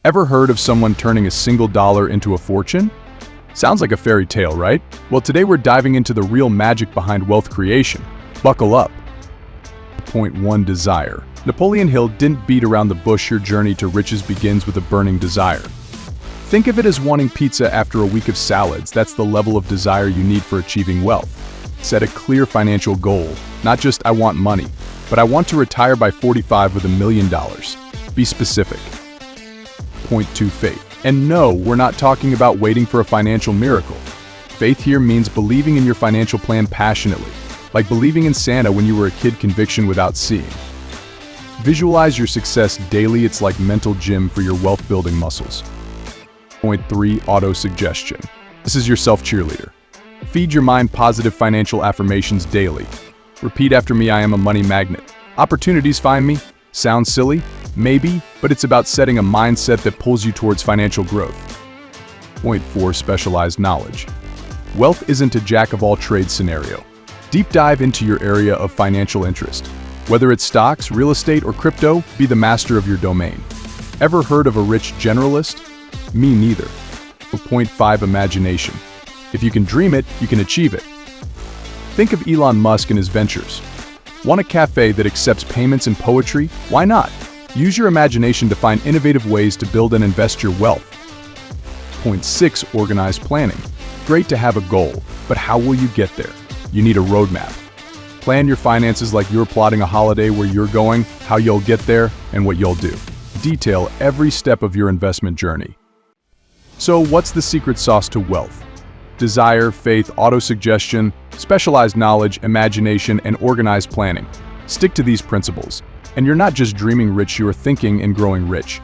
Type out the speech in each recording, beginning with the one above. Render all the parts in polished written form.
Ever heard of someone turning a single dollar into a fortune? Sounds like a fairy tale, right? Well, today we're diving into the real magic behind wealth creation. Buckle up. Point 1. Desire. Napoleon Hill didn't beat around the bush. Your journey to riches begins with a burning desire. Think of it as wanting pizza after a week of salads. That's the level of desire you need for achieving wealth. Set a clear financial goal. Not just I want money, but I want to retire by 45 with $1 million. Be specific. Point 2. Faith. And no, we're not talking about waiting for a financial miracle. Faith here means believing in your financial plan passionately, like believing in Santa when you were a kid. Conviction without seeing. Visualize your success daily. It's like mental gym for your wealth-building muscles. Point 3. Autosuggestion. This is your self-cheerleader. Feed your mind positive financial affirmations daily. Repeat after me: I am a money magnet. Opportunities find me. Sounds silly? Maybe, but it's about setting a mindset that pulls you towards financial growth. Point 4. Specialized knowledge. Wealth isn't a jack-of-all-trades scenario. Deep dive into your area of financial interest. Whether it's stocks, real estate, or crypto, be the master of your domain. Ever heard of a rich generalist? Me neither. Point 5. Imagination. If you can dream it, you can achieve it. Think of Elon Musk and his ventures. Want a cafe that accepts payments in poetry? Why not? Use your imagination to find innovative ways to build and invest your wealth. Point 6. Organized planning. Great to have a goal, but how will you get there? You need a roadmap. Plan your finances like you're plotting a holiday, where you're going, how you'll get there, and what you'll do. Detail every step of your investment journey. So what's the secret sauce to wealth? Desire, faith, autosuggestion, specialized knowledge, imagination, and organized planning. Stick to these principles, and you're not just dreaming rich, you're thinking and growing rich.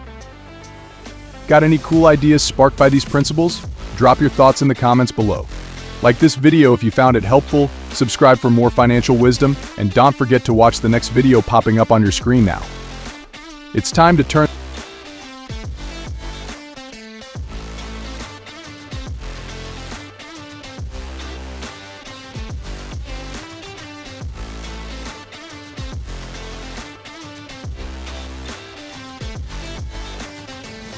Got any cool ideas sparked by these principles? Drop your thoughts in the comments below. Like this video if you found it helpful, subscribe for more financial wisdom, and don't forget to watch the next video popping up on your screen now. It's time to turn